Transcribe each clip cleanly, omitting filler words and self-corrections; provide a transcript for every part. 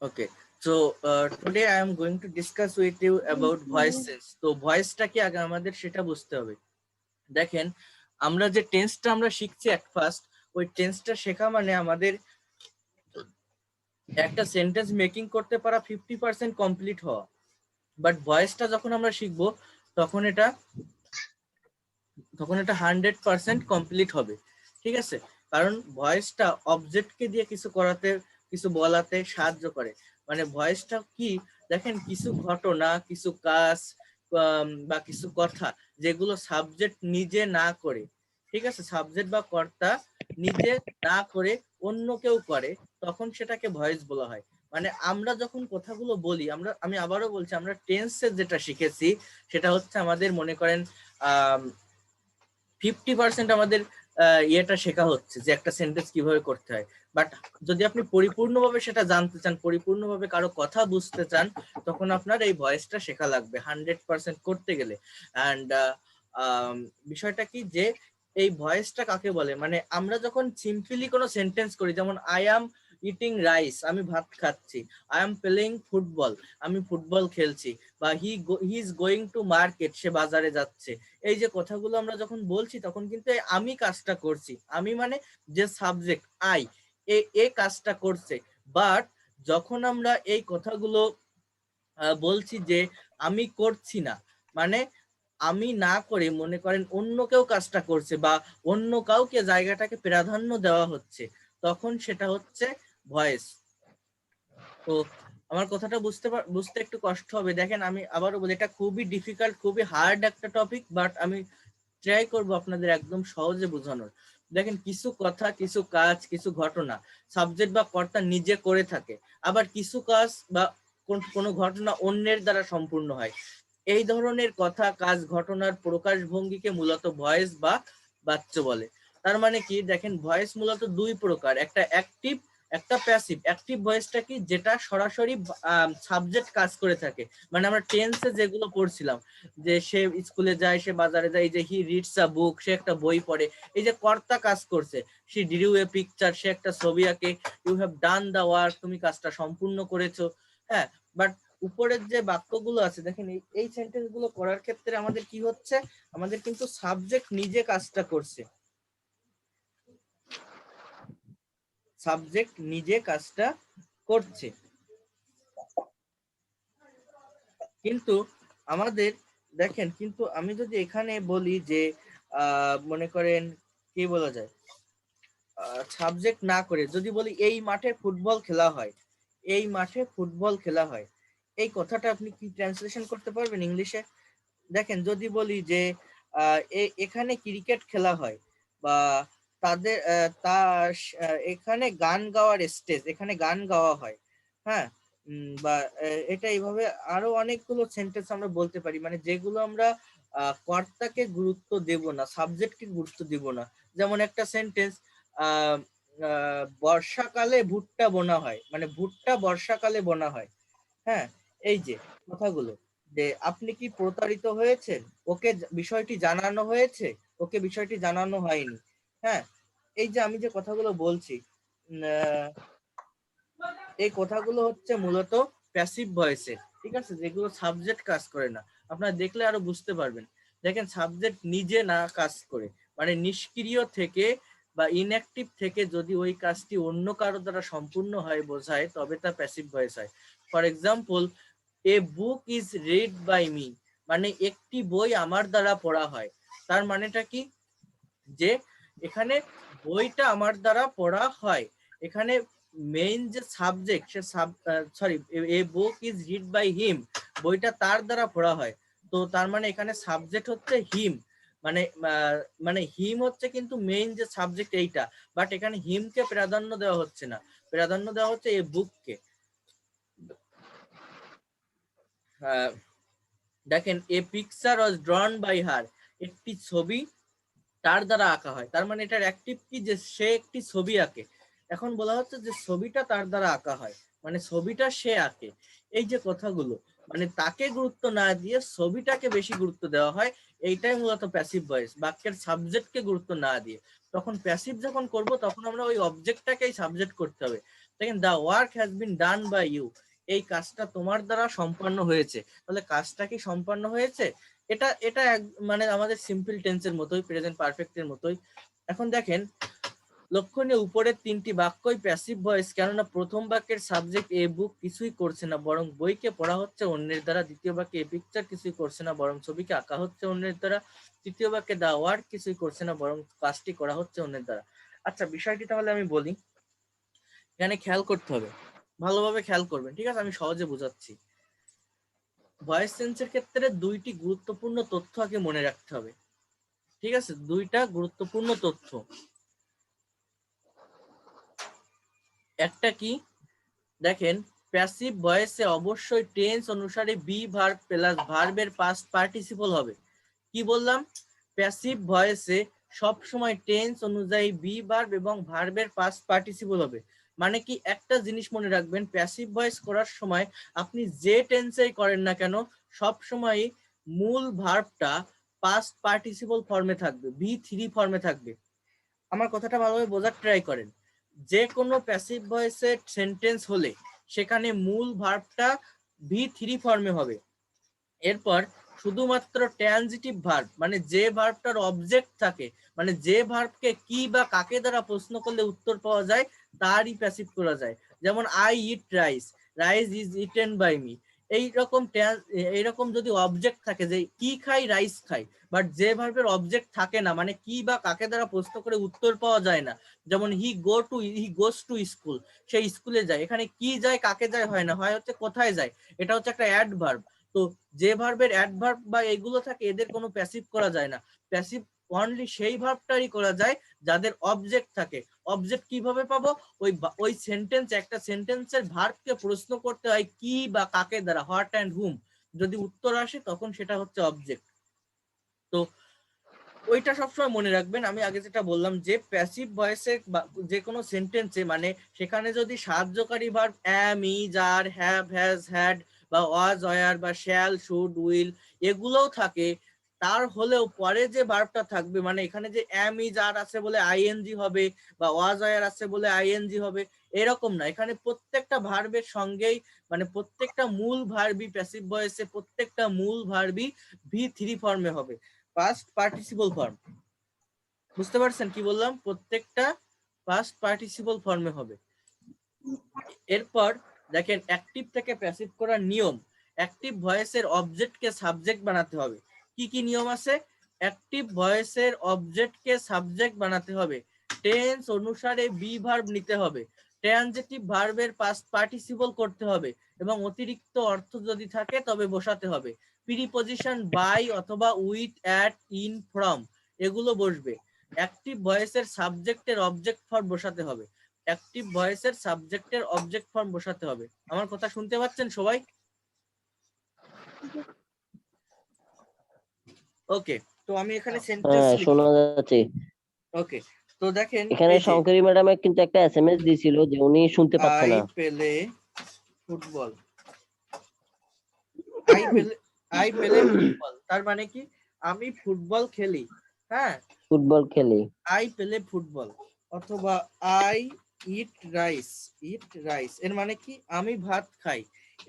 Okay, so today I am going to discuss with you about voices. তো ভয়েসটা কি আগে আমাদের সেটা বুঝতে হবে। দেখেন, আমরা যে টেন্সটা আমরা শিখছি এট ফার্স্ট, ওই টেন্সটা শেখা মানে আমাদের একটা সেন্টেন্স মেকিং করতে পারা 50% কমপ্লিট হওয়া। বাট ভয়েসটা যখন আমরা শিখবো তখন এটা 100% কমপ্লিট হবে। ঠিক আছে, কারণ ভয়েসটা অবজেক্টকে দিয়ে কিছু করাতে, কিছু বলাতে সাহায্য করে। মানে ভয়েসটা কি, দেখেন কিছু ঘটনা, কিছু কাজ বা কিছু কথা যেগুলো সাবজেক্ট নিজে না করে, ঠিক আছে, সাবজেক্ট বা কর্তা নিজে না করে অন্য কেউ করে, তখন সেটাকে ভয়েস বলা হয়। মানে আমরা যখন কথাগুলো বলি, আমি আবারও বলছি, আমরা টেন্সের যেটা শিখেছি সেটা হচ্ছে আমাদের মনে করেন 50% আমাদের ইয়েটা শেখা হচ্ছে যে একটা সেন্টেন্স কিভাবে করতে হয়। বাট যদি আপনি পরিপূর্ণভাবে সেটা জানতে চান, পরিপূর্ণভাবে কারো কথা বুঝতে চান, তখন আপনার এই ভয়েসটা শেখা লাগবে 100% করতে গেলে। অ্যান্ড বিষয়টা কি যে এই ভয়েসটা কাকে বলে, মানে আমরা যখন সিম্পলি কোনো সেন্টেন্স করি, যেমন আই অ্যাম ইটিং রাইস, আমি ভাত খাচ্ছি, আই এম প্লেইং ফুটবল, আমি ফুটবল খেলছি, বা he is going to market, সে বাজারে যাচ্ছে, এই যে কথাগুলো আমরা যখন বলছি তখন কিন্তু আমি কাজটা করছি, আমি মানে যে সাবজেক্ট আই, এ কাজটা করছে। বাট যখন আমরা এই কথাগুলো বলছি যে আমি করছি না, মানে আমি না করে মনে করেন অন্য কেউ কাজটা করছে বা অন্য কাউকে জায়গাটাকে প্রাধান্য দেওয়া হচ্ছে, তখন সেটা হচ্ছে ভয়েস। তো আমার কথাটা বুঝতে একটু কষ্ট হবে। দেখেন, আমি আবারও বলি, এটা খুবই ডিফিকাল্ট, খুবই হার্ড একটা টপিক, বাট আমি ট্রাই করব আপনাদের একদম সহজে বোঝানোর। দেখেন, কিছু কথা, কিছু কাজ, কিছু ঘটনা সাবজেক্ট বা কর্তা নিজে করে থাকে, আবার কিছু কাজ বা কোনো ঘটনা অন্যের দ্বারা সম্পূর্ণ হয়। এই ধরনের কথা, কাজ, ঘটনার প্রকাশভঙ্গিকে মূলত ভয়েস বা বাচ্য বলে। তার মানে কি, দেখেন ভয়েস মূলত দুই প্রকার, একটা অ্যাক্টিভ, একটা প্যাসিভ। অ্যাক্টিভ ভয়েসটা কি, যেটা সরাসরি সাবজেক্ট কাজ করে থাকে, মানে আমরা টেন্সে যেগুলো পড়ছিলাম, যে সে স্কুলে যায়, সে বাজারে যায়, যে হি রিডস আ বুক, সে একটা বই পড়ে, এই যে কর্তা কাজ করছে, সে ডিউ এ পিকচার, সে একটা ছবি আঁকে, you have done the work, তুমি কাজটা সম্পূর্ণ করেছো। হ্যাঁ, বাট উপরের যে বাক্যগুলো আছে, দেখেন এই সেন্টেন্স গুলো করার ক্ষেত্রে আমাদের কি হচ্ছে, আমাদের কিন্তু সাবজেক্ট নিজে কাজটা করছে, সাবজেক্ট নিজে কাজটা করছে। কিন্তু আমাদের, দেখেন, কিন্তু আমি যদি এখানে বলি যে মনে করেন কি বলা যায়, সাবজেক্ট না করে যদি বলি এই মাঠে ফুটবল খেলা হয়, এই মাঠে ফুটবল খেলা হয়, এই কথাটা আপনি কি ট্রান্সলেশন করতে পারবেন ইংলিশে? দেখেন, যদি বলি যে এখানে ক্রিকেট খেলা হয়, বা তাদের এখানে গান গাওয়ার স্টেজ, এখানে গান গাওয়া হয়, হ্যাঁ, বা এটা এইভাবে আরো অনেকগুলো সেন্টেন্স আমরা বলতে পারি, মানে যেগুলো আমরা কর্তাকে গুরুত্ব দেব না, সাবজেক্টকে গুরুত্ব দিব না। যেমন একটা সেন্টেন্স, বর্ষাকালে ভুট্টা বোনা হয়, মানে ভুট্টা বর্ষাকালে বোনা হয়। হ্যাঁ, এই যে কথাগুলো, যে আপনি কি প্রতারিত হয়েছেন, ওকে বিষয়টি জানানো হয়েছে, ওকে বিষয়টি জানানো হয়নি। হ্যাঁ, এই যে আমি যে কথাগুলো বলছি, এই কথাগুলো হচ্ছে মূলত প্যাসিভ ভয়েসে, ঠিক আছে, যেগুলো সাবজেক্ট কাজ করে না। আপনারা দেখলে আরো বুঝতে পারবেন। দেখেন, সাবজেক্ট নিজে না কাজ করে, মানে নিষ্ক্রিয় থেকে বা ইনঅ্যাক্টিভ থেকে যদি ওই কাজটি অন্য কারো দ্বারা সম্পূর্ণ হয় বোঝায়, তবে তা প্যাসিভ ভয়েস হয়। For example, a book is read by me, মানে একটি বই আমার দ্বারা পড়া হয়। তার মানেটা কি, যে এখানে বইটা আমার দ্বারা পড়া হয়, এখানে মেইন যে সাবজেক্ট, সে sorry, a book is read by him, বইটা তার দ্বারা পড়া হয়। তো তার মানে এখানে সাবজেক্ট হচ্ছে হিম, মানে মানে হিম হচ্ছে কিন্তু মেইন যে সাবজেক্ট এইটা, বাট এখানে হিমকে প্রাধান্য দেওয়া হচ্ছে না, প্রাধান্য দেওয়া হচ্ছে এই বুককে। দেখেন, a picture was drawn by her, একটি ছবি তার দ্বারা আঁকা হয়। তার মানে এটার অ্যাক্টিভ কি, যে সে একটি ছবি আঁকে। এখন বলা হচ্ছে যে ছবিটা তার দ্বারা আঁকা হয়, মানে ছবিটা সে আঁকে। এই যে কথাগুলো, মানে তাকে গুরুত্ব না দিয়ে ছবিটাকে বেশি গুরুত্ব দেওয়া হয়, এইটাই মূলত প্যাসিভ ভয়েস, বাক্যের সাবজেক্টকে গুরুত্ব না দিয়ে। তখন প্যাসিভ যখন করব, তখন আমরা ওই অবজেক্টটাকেই সাবজেক্ট করতে হবে। দেখেন the work has been done by you, এই কাজটা তোমার দ্বারা সম্পন্ন হয়েছে। তাহলে কাজটা কি সম্পন্ন হয়েছে? এটা এটা মানে আমাদের সিম্পল টেন্সের মতোই, প্রেজেন্ট পারফেক্টের মতোই। এখন দেখেন লক্ষণীয় উপরের তিনটি বাক্যই প্যাসিভ ভয়েস, কেননা প্রথম বাক্যের সাবজেক্ট এ বুক কিছুই করছে না বরং বইকে পড়া হচ্ছে অন্যের দ্বারা। দ্বিতীয় বাক্যে এ পিকচার কিছুই করছে না বরং ছবিকে আঁকা হচ্ছে অন্যের দ্বারা। তৃতীয় বাক্যে দা ওয়ার্ক কিছুই করছে না বরং কাজটি করা হচ্ছে অন্যের দ্বারা। আচ্ছা বিষয়টি তাহলে আমি বলি, এখানে খেয়াল করতে হবে, ভালোভাবে খেয়াল করবেন, ঠিক আছে? আমি সহজে বোঝাচ্ছি। ভয়েস চেঞ্জের ক্ষেত্রে দুইটি গুরুত্বপূর্ণ তথ্য আগে মনে রাখতে হবে, ঠিক আছে? দুইটা গুরুত্বপূর্ণ তথ্য। একটা কি দেখেন, প্যাসিভ ভয়েসে অবশ্যই টেন্স অনুসারে বি ভার্ব প্লাস ভার্বের পাস্ট পার্টিসিপল হবে। কি বললাম? প্যাসিভ ভয়েসে সব সময় টেন্স অনুযায়ী বি ভার্ব এবং ভার্বের পাস্ট পার্টিসিপল হবে। মানে কি, একটা জিনিস মনে রাখবেন, প্যাসিভ ভয়েস করার সময় আপনি যে টেন্সেই করেন না কেন সব সময় মূল ভার্বটা পাস্ট পার্টিসিপল ফর্মে থাকবে, V3 ফর্মে থাকবে। আমার কথাটা ভালোভাবে বোঝার ট্রাই করেন। যে কোনো প্যাসিভ ভয়েসের সেন্টেন্স হলে সেখানে মূল ভার্বটা V3 ফর্মে হবে। এরপর শুধুমাত্র ট্রানজিটিভ ভার্ব, মানে যে ভার্বটার অবজেক্ট থাকে, মানে যে ভার্বকে কি বা কাকে দ্বারা প্রশ্ন করলে উত্তর পাওয়া যায় তারই প্যাসিভ করা যায়। যেমন I eat rice, rice is eaten by me. এইরকম যদি অবজেক্ট থাকে যে কি খাই, রাইস খাই, বাট যে ভার্বের অবজেক্ট থাকে না, মানে কি বা কাকে দ্বারা প্রশ্ন করে উত্তর পাওয়া যায় না, যেমন হি গোস টু স্কুল, সেই স্কুলে যায়, এখানে কি যায় কাকে যায় হয় না, হয় হচ্ছে কোথায় যায়, এটা হচ্ছে একটা অ্যাডভার্ব। তো যে ভার্বের অ্যাডভার্ব বা এগুলো থাকে এদের কোনো প্যাসিভ করা যায় না। প্যাসিভ অনলি সেই ভার্বটারই করা যায় যাদের অবজেক্ট থাকে। অবজেক্ট কিভাবে পাবো? ওই সেন্টেন্স, একটা সেন্টেন্সের ভার্বকে প্রশ্ন করতে হয় কি বা কাকে দ্বারা, হোয়াট অ্যান্ড হুম, যদি উত্তর আসে তখন সেটা হচ্ছে অবজেক্ট। তো ওইটা সবসময় মনে রাখবেন। আমি আগে যেটা বললাম যে প্যাসিভ ভয়েসে যে কোনো সেন্টেন্সে, মানে সেখানে যদি সাহায্যকারী verb am, is, are, have, has, had বা ওয়াজ, ওয়ার বা শ্যাল, শুড, উইল এগুলোও থাকে, তার হলেও পরে যে ভার্বটা থাকবে, মানে এখানে যে অ্যাম, ইজ, আর আছে বলে আইএনজি হবে বা ওয়াজ, ওয়ার আছে বলে আইএনজি হবে, এরকম না। এখানে প্রত্যেকটা ভার্বের সঙ্গেই, মানে প্রত্যেকটা মূল ভার্বই প্যাসিভ ভয়েসে প্রত্যেকটা মূল ভার্বই V3 ফর্মে হবে, পাস্ট পার্টিসিপল ফর্ম। বুঝতে পারছেন কি বললাম? প্রত্যেকটা পাস্ট পার্টিসিপল ফর্মে হবে। এরপর দেখেন অ্যাক্টিভ থেকে প্যাসিভ করার নিয়ম। অ্যাক্টিভ ভয়েসের অবজেক্টকে সাবজেক্ট বানাতে হবে। কি কি নিয়ম আছে? অ্যাক্টিভ ভয়েসের অবজেক্টকে সাবজেক্ট বানাতে হবে, টেন্স অনুসারে বি ভার্ব নিতে হবে, ট্রানজিটিভ ভার্বের পাস্ট পার্টিসিপল করতে হবে এবং অতিরিক্ত অর্থ যদি থাকে তবে বসাতে হবে। প্রিপজিশন বাই অথবা উইথ, অ্যাট, ইন, ফ্রম এগুলো বসবে। অ্যাক্টিভ ভয়েসের সাবজেক্টের অবজেক্ট ফর্ম বসাতে হবে, অ্যাক্টিভ ভয়েসের সাবজেক্টের অবজেক্ট ফর্ম বসাতে হবে। আমার কথা শুনতে পাচ্ছেন সবাই? ওকে, তো আমি এখানে সেন্টেন্স হ্যাঁ, লিখি। শোনা যাচ্ছে। ওকে, তো দেখেন এখানে এই যে শঙ্করী ম্যাডাম কিন্তু একটা এসএমএস দিয়েছিল যে উনি শুনতে পাচ্ছে আই না। পেলে ফুটবল, আই পেলে ফুটবল তার মানে কি? আমি ফুটবল খেলি। হ্যাঁ, ফুটবল খেলি। আই পেলে ফুটবল, অথবা আই ইট রাইস, এর মানে কি? আমি ভাত খাই।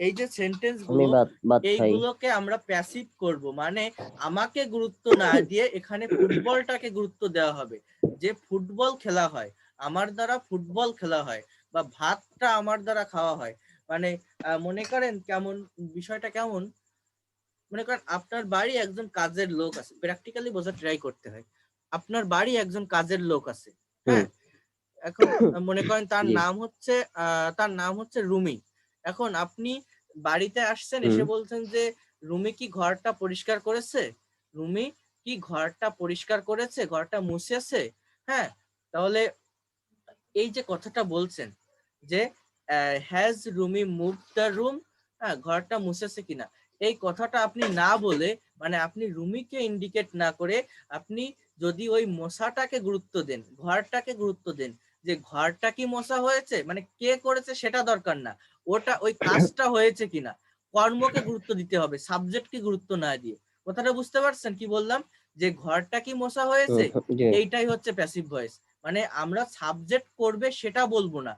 এই যে সেন্টেন্স আমি গুলো, ভাত খাই। এইগুলোকে আমরা প্যাসিভ করব, মানে আমাকে গুরুত্ব না দিয়ে এখানে ফুটবলটাকে গুরুত্ব দেওয়া হবে, যে ফুটবল খেলা হয়, আমার দ্বারা ফুটবল খেলা হয়, বা ভাতটা আমার দ্বারা খাওয়া হয়। মানে মনে করেন কেমন বিষয়টা, কেমন মনে করেন আপনার বাড়ি একজন কাজের লোক আছে, প্র্যাকটিক্যালি বোঝা ট্রাই করতে হয়। আপনার বাড়ি একজন কাজের লোক আছে, হ্যাঁ, এখন মনে করেন জি। তার নাম হচ্ছে রুমি। এখন আপনি বাড়িতে আসছেন, এসে বলছেন যে রুমি কি ঘরটা পরিষ্কার করেছে, রুমি কি ঘরটা পরিষ্কার করেছে, ঘরটা মুছেছে? হ্যাঁ, তাহলে এই যে কথাটা বলছেন যে has Rumi move the room, হ্যাঁ, ঘরটা মুছেছে কিনা, এই কথাটা আপনি না বলে, মানে আপনি রুমিকে ইন্ডিকেট না করে আপনি যদি ওই মশাটাকে গুরুত্ব দেন, ঘরটাকে গুরুত্ব দেন, যে ঘরটা কি মশা হয়েছে, মানে কে করেছে সেটা দরকার না, ওটা ওই কাজটা হয়েছে কিনা, কর্মকে গুরুত্ব দিতে হবে, সাবজেক্টকে গুরুত্ব না দিয়ে। কথাটা বুঝতে পারছেন কি বললাম? যে ঘরটা কি মশা হয়েছে, জি। এইটাই হচ্ছে প্যাসিভ ভয়েস। মানে আমরা সাবজেক্ট করবে সেটা বলবো না,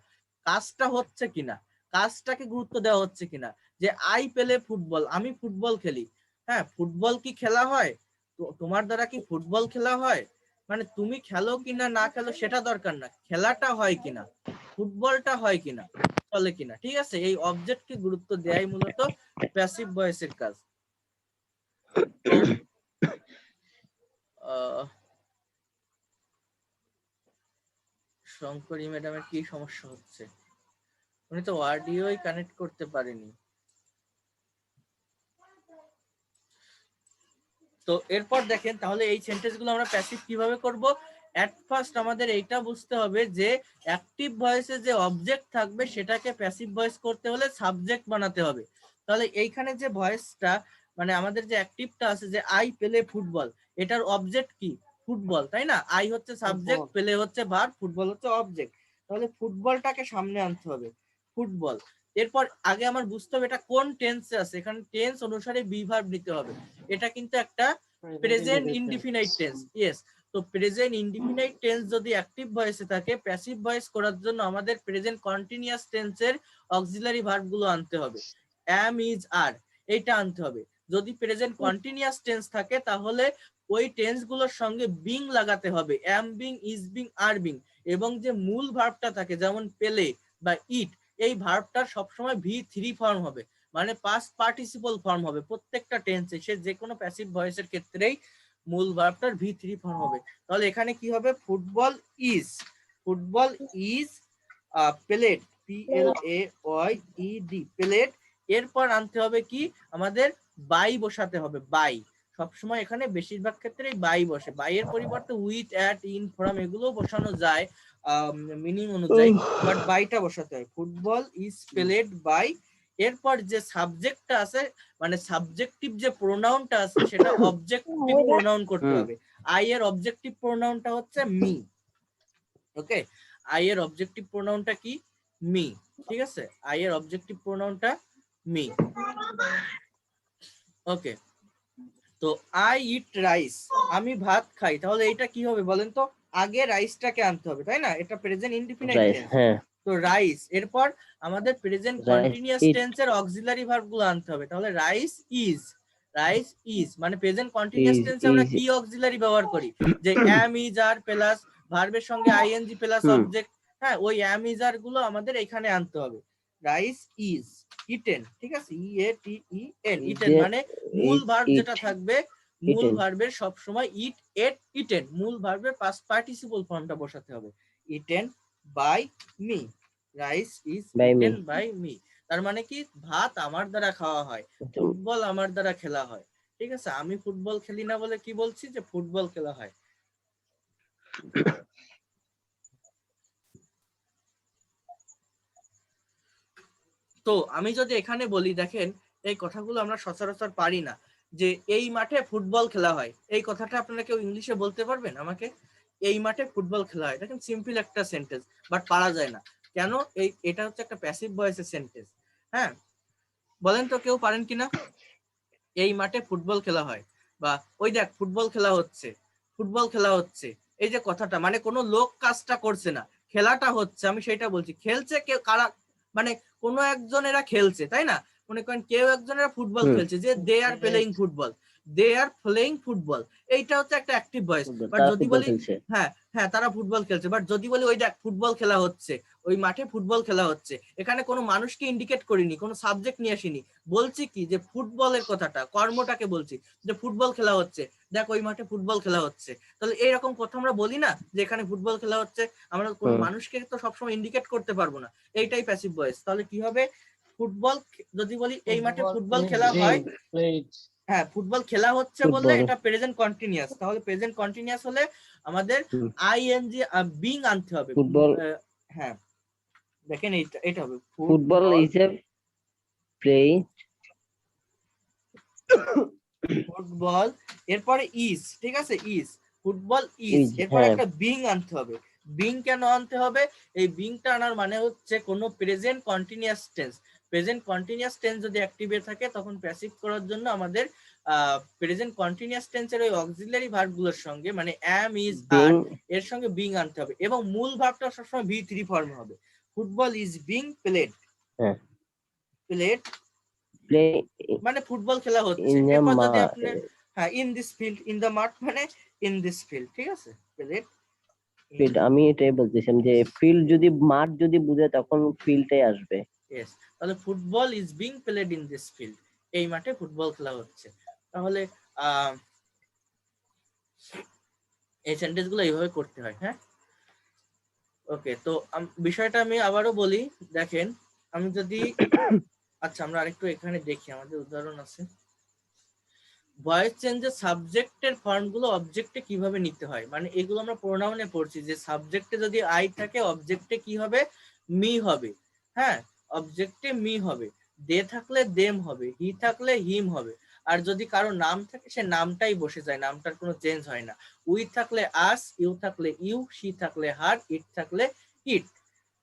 কাজটা হচ্ছে কিনা, কাজটাকে গুরুত্ব দেওয়া হচ্ছে কিনা। যে আই পেলে ফুটবল, আমি ফুটবল খেলি, হ্যাঁ ফুটবল কি খেলা হয়, তো তোমার দ্বারা কি ফুটবল খেলা হয়, মানে তুমি খেলো কিনা না খেলো সেটা দরকার না, খেলাটা হয় কিনা, ফুটবলটা হয় কিনা, চলে কিনা। ঠিক আছে, এই অবজেক্টকে গুরুত্ব দেয়াই মূলত প্যাসিভ ভয়েসের কাজ। তো শঙ্করী ম্যাডামের কি সমস্যা হচ্ছে, উনি তো অডিওই কানেক্ট করতে পারেনি। তো এরপর দেখেন তাহলে এই সেন্টেন্স গুলো আমরা প্যাসিভ কিভাবে করব। এট ফার্স্ট আমাদের এইটা বুঝতে হবে যে অ্যাক্টিভ ভয়েসে যে অবজেক্ট থাকবে সেটাকে প্যাসিভ ভয়েস করতে হলে সাবজেক্ট বানাতে হবে। তাহলে এইখানে যে ভয়েসটা মানে আমাদের যে অ্যাক্টিভটা আছে যে আই পেলে ফুটবল, এটার অবজেক্ট কি ফুটবল, তাই না? আই হচ্ছে সাবজেক্ট, পেলে হচ্ছে ভার্ব, ফুটবল হচ্ছে অবজেক্ট। তাহলে ফুটবলটাকে সামনে আনতে হবে, ফুটবল। এরপর আগে আমার বুঝতে হবে এটা কোন টেন্সে আছে, এখানে টেন্স অনুসারে বি ভার্ব নিতে হবে। এটা কিন্তু একটা প্রেজেন্ট ইনডিফিনাইট টেন্স, ইয়েস। তো প্রেজেন্ট ইনডিফিনাইট টেন্স যদি অ্যাক্টিভ ভয়েসে থাকে, প্যাসিভ ভয়েস করার জন্য আমাদের প্রেজেন্ট কন্টিনিউয়াস টেন্সের অক্সিলারি ভার্ব গুলো আনতে হবে, অ্যাম ইজ আর এইটা আনতে হবে। যদি প্রেজেন্ট কন্টিনিউয়াস টেন্স থাকে তাহলে ওই টেন্স গুলোর সঙ্গে বিং লাগাতে হবে, অ্যাম being, is being, are being. এবং যে মূল ভার্বটা থাকে যেমন পেলে বা ইট, এই ভার্বটার সবসময় ভি3 ফর্ম হবে, মানে পাস্ট পার্টিসিপল ফর্ম হবে প্রত্যেকটা টেন্সে। সে যে কোনো প্যাসিভ ভয়েসের ক্ষেত্রেই মূল ভার্বটার ভি3 ফর্ম হবে। তাহলে এখানে কি হবে, football is, football is played, PLAYED, played. এরপর আনতে হবে কি আমাদের বাই বসাতে হবে, বাই। সবসময় এখানে বেশিরভাগ ক্ষেত্রেই বাই বসে, বাইয়ের পরিবর্তে উইথ, অ্যাট, ইন, ফ্রম এগুলো বসানো যায় মিনিং অনুযায়ী, বাট বাইটা বসাতে হয়। Football is played by. এরপর যে সাবজেক্টটা আছে মানে সাবজেক্টিভ যে প্রোনাউনটা আছে সেটা অবজেক্টিভ প্রোনাউন করতে হবে। আই এর অবজেক্টিভ প্রোনাউনটা হচ্ছে মি, ওকে। আই এর অবজেক্টিভ প্রোনাউনটা কি, মি, ঠিক আছে। আই এর অবজেক্টিভ প্রোনাউনটা মি, ওকে। তো আই ইট রাইস, আমি ভাত খাই, তাহলে এটা কি হবে বলেন তো, আগে রাইসটাকে আনতে হবে, তাই না? এটা প্রেজেন্ট ইনডিফিনাইট রাইস, টেন্স। হ্যাঁ তো রাইস, এরপর আমাদের প্রেজেন্ট রাইস কন্টিনিউয়াস ইট টেন্সের অক্সিলারি ভার্ব গুলো আনতে হবে। তাহলে রাইস ইজ, রাইস ইজ মানে প্রেজেন্ট কন্টিনিউয়াস ইজ টেন্সে আমরা ইজ কি অক্সিলারি ব্যবহার করি, যে অ্যাম ইজ আর প্লাস ভার্বের সঙ্গে আইএনজি প্লাস অবজেক্ট, হ্যাঁ ওই অ্যাম ইজ আর গুলো আমাদের এখানে আনতে হবে। রাইস ইজ ইটেন, ঠিক আছে, EATEN, ইটেন মানে মূল ভার্ব যেটা থাকবে, মূল ভার্বের সব সময় ইট, এট, ইটেন, মূল ভার্বের পাস্ট পার্টিসিপল ফর্মটা বসাতে হবে, eaten by me, rice is eaten by me. তার মানে কি ভাত আমার দ্বারা খাওয়া হয়, ফুটবল আমার দ্বারা খেলা হয়। ঠিক আছে, আমি ফুটবল খেলি না বলে কি বলছি, যে ফুটবল খেলা হয়। তো আমি যদি এখানে বলি, দেখেন এই কথাগুলো আমরা সচরাচর পারি না, যে এই মাঠে ফুটবল খেলা হয়, এই কথাটা আপনারা কেউ ইংলিশে বলতে পারবেন আমাকে, এই মাঠে ফুটবল খেলা হয়? দেখেন সিম্পল একটা সেন্টেন্স, বাট পারা যায় না কেন, এটা হচ্ছে একটা প্যাসিভ ভয়েসের সেন্টেন্স। হ্যাঁ বলেন তো কেউ পারেন কিনা, এই মাঠে ফুটবল খেলা হয়, বা ওই দেখ ফুটবল খেলা হচ্ছে, ফুটবল খেলা হচ্ছে, এই যে কথাটা মানে কোনো লোক কাজটা করছে না, খেলাটা হচ্ছে, আমি সেটা বলছি। খেলছে কেউ, কারা, মানে কোনো একজন এরা খেলছে, তাই না? মনে করেন কেউ একজন এরা ফুটবল খেলছে, যে they are playing football, they are playing football, এইটা হচ্ছে একটা অ্যাক্টিভ ভয়েস। বাট যদি বলি হ্যাঁ হ্যাঁ তারা ফুটবল খেলছে, বাট যদি বলি ওই দেখ ফুটবল খেলা হচ্ছে, ওই মাঠে ফুটবল খেলা হচ্ছে, এখানে কোনো মানুষকে ইন্ডিকেট করিনি, কোনো সাবজেক্ট নিয়ে আসিনি, বলছি কি যে ফুটবলের কথাটা, কর্মটাকে বলছি, যে ফুটবল খেলা হচ্ছে, দেখ ওই মাঠে ফুটবল খেলা হচ্ছে। তাহলে এইরকম কথা আমরা বলি না, যে এখানে ফুটবল খেলা হচ্ছে, আমরা কোনো মানুষকে তো সবসময় ইন্ডিকেট করতে পারবো না, এইটাই প্যাসিভ ভয়েস। তাহলে কি হবে, ফুটবল যদি বলি এই মাঠে ফুটবল খেলা হয়, হ্যাঁ ফুটবল খেলা হচ্ছে বললে এটা প্রেজেন্ট কন্টিনিউয়াস, তাহলে প্রেজেন্ট কন্টিনিউয়াস হলে আমাদের আইএনজি বিং আনতে হবে, ফুটবল, হ্যাঁ দেখেন এটা হবে football is a playing, football, এরপরে ইজ, ঠিক আছে, ইজ, ফুটবল ইজ, এরপর একটা বিং আনতে হবে। বিং কেন আনতে হবে, এই বিংটা আনার মানে হচ্ছে কোনো present continuous tense, present continuous tense যদি অ্যাক্টিভে থাকে তখন প্যাসিভ করার জন্য আমাদের প্রেজেন্ট কন্টিনিউয়াস টেন্সের ওই অক্সিলারি ভার্বগুলোর সঙ্গে মানে অ্যাম, ইজ, আর এর সঙ্গে বিং আনতে হবে, এবং মূল ভার্বটা সবসময় ভি3 ফর্মে হবে। ফুটবল ইজ বিং প্লেড, হ্যাঁ প্লেড প্লে মানে ফুটবল খেলা হচ্ছে। ইন এ এরপর মা যদি আপনি হ্যাঁ in this field, in the মাঠ মানে ইন দিস ফিল্ড, ঠিক আছে, প্লেড ইন, ফিল্ড, আমি এটাই বলতেছিলাম যে ফিল্ড যদি মাঠ যদি বুঝে তখন ফিল্ডটাই আসবে। ইয়েস, তাহলে football is being played in this field, এই মাঠে ফুটবল খেলা হচ্ছে। তাহলে এই সেন্টেন্স গুলো এইভাবে করতে হয়। হ্যাঁ, ওকে, তো বিষয়টা আমি আবারও বলি, দেখেন আমি যদি আচ্ছা আমরা আরেকটু এখানে দেখি, আমাদের উদাহরণ আছে। ভয়েস চেঞ্জের সাবজেক্টের ফর্ম গুলো অবজেক্টে কিভাবে নিতে হয়, মানে এগুলো আমরা প্রোনাউনে পড়ছি যে সাবজেক্টে যদি আই থাকে অবজেক্টে কি হবে, মি হবে। হ্যাঁ, অবজেক্টে মি হবে, দে থাকলে দেম হবে, হি থাকলে হিম হবে। আর যদি কারো নাম থাকে সে নামটাই বসে যায়, নামটার কোনো চেঞ্জ হয় না। উই থাকলে আস, ইউ থাকলে ইউ, শি থাকলে হার, ইট থাকলে ইট।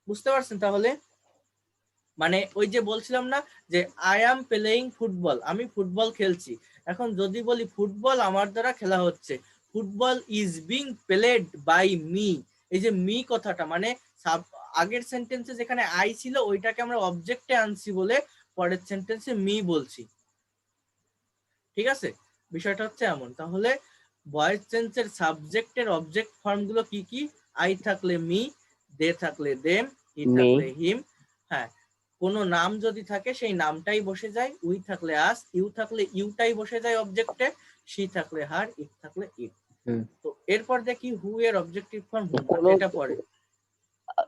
বুঝতে পারছেন? তাহলে মানে ওই যে বলছিলাম না যে আই অ্যাম প্লেইং ফুটবল, আমি ফুটবল খেলছি। এখন যদি বলি ফুটবল আমার দ্বারা খেলা হচ্ছে, football is being played by me, এই যে মি কথাটা মানে আগের সেন্টেন্সে যেখানে আই ছিল ওইটাকে আমরা অবজেক্টে আনছি বলে পরের সেন্টেন্সে মি বলছি। ঠিক আছে, বিষয়টা হচ্ছে এমন। তাহলে ভয়েস চেঞ্জের সাবজেক্টের অবজেক্ট ফর্ম গুলো কি কি? আই থাকলে মি, দে থাকলে দেম, হি মি থাকলে হিম। হ্যাঁ, কোনো নাম যদি থাকে সেই নামটাই বসে যায়, উই থাকলে আস, ইউ থাকলে ইউটাই বসে যায় অবজেক্টে, শি থাকলে হার, ইট থাকলে ইট। তো এরপর দেখি হু এর অবজেক্টিভ ফর্ম হু, কোনো এটা পরে।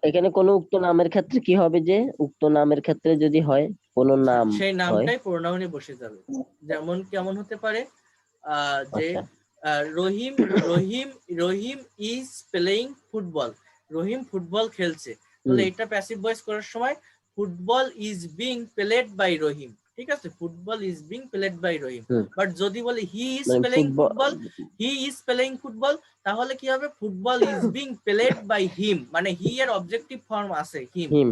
এখানে কোনো উক্ত নামের ক্ষেত্রে কি হবে, যে উক্ত নামের ক্ষেত্রে যদি হয় কোনো নাম সেই হয়, নামটাই প্রোনাউনে বসে যাবে। যেমন কেমন হতে পারে, যে আচ্ছা Rahim, Rahim Rahim is playing football, Rahim football খেলছে। তাহলে এটা প্যাসিভ ভয়েস করার সময় football is being played by Rahim, ঠিক আছে, football is being played by Rahim. But যদি বলি হি ইজ মানে playing football, he is playing football, তাহলে কি হবে, football is being played by him, মানে হি এর অবজেক্টিভ ফর্ম আছে হিম। হিম।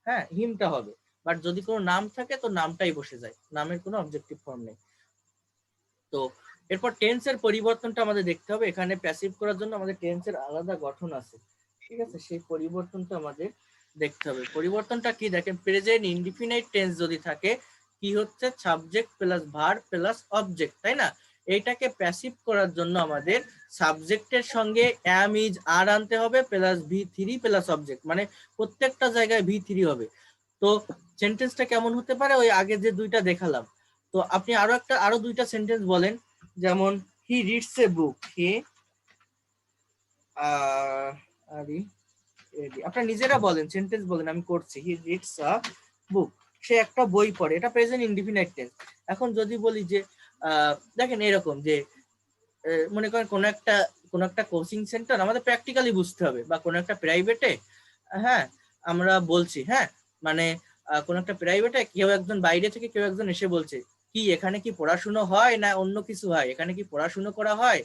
হ্যাঁ, হিমটা হবে। বাট যদি কোনো নাম থাকে তো নামটাই বসে যায়, নামের কোনো অবজেক্টিভ ফর্ম নেই। তো এরপর টেন্সের পরিবর্তনটা আমাদের দেখতে হবে। এখানে প্যাসিভ করার জন্য আমাদের টেন্সের আলাদা গঠন আছে, ঠিক আছে, সেই পরিবর্তনটা আমাদের দেখতে হবে। পরিবর্তনটা কি দেখেন, প্রেজেন্ট ইনডিফিনাইট টেন্স যদি থাকে কি হচ্ছে, subject plus verb plus object, তাই না? এইটাকে প্যাসিভ করার জন্য আমাদের সাবজেক্টের সঙ্গে অ্যাম ইজ আর আনতে হবে প্লাস ভি3 প্লাস অবজেক্ট, মানে প্রত্যেকটা জায়গায় ভি3 হবে। তো সেন্টেন্সটা কেমন হতে পারে, ওই আগে যে দুইটা দেখালাম। তো আপনি আরো দুইটা সেন্টেন্স বলেন, যেমন হি রিডস এ বুক, হি আপনারা নিজেরা বলেন, সেন্টেন্স বলেন, আমি করছি। হি রিডস আ বুক, সে একটা বই পড়ে, এটা প্রেজেন্ট ইনডিফিনাইট টেন্স। এখন যদি বলি যে দেখেন এরকম যে মনে করেন কোন একটা কোচিং সেন্টার আমাদের প্র্যাকটিক্যালি বুঝতে হবে, বা কোন একটা প্রাইভেটে, হ্যাঁ আমরা বলছি, হ্যাঁ মানে কোন একটা প্রাইভেটে কেউ একজন বাইরে থেকে কেউ একজন এসে বলছে কি এখানে কি পড়াশুনো হয় না অন্য কিছু হয়, এখানে কি পড়াশুনো করা হয়,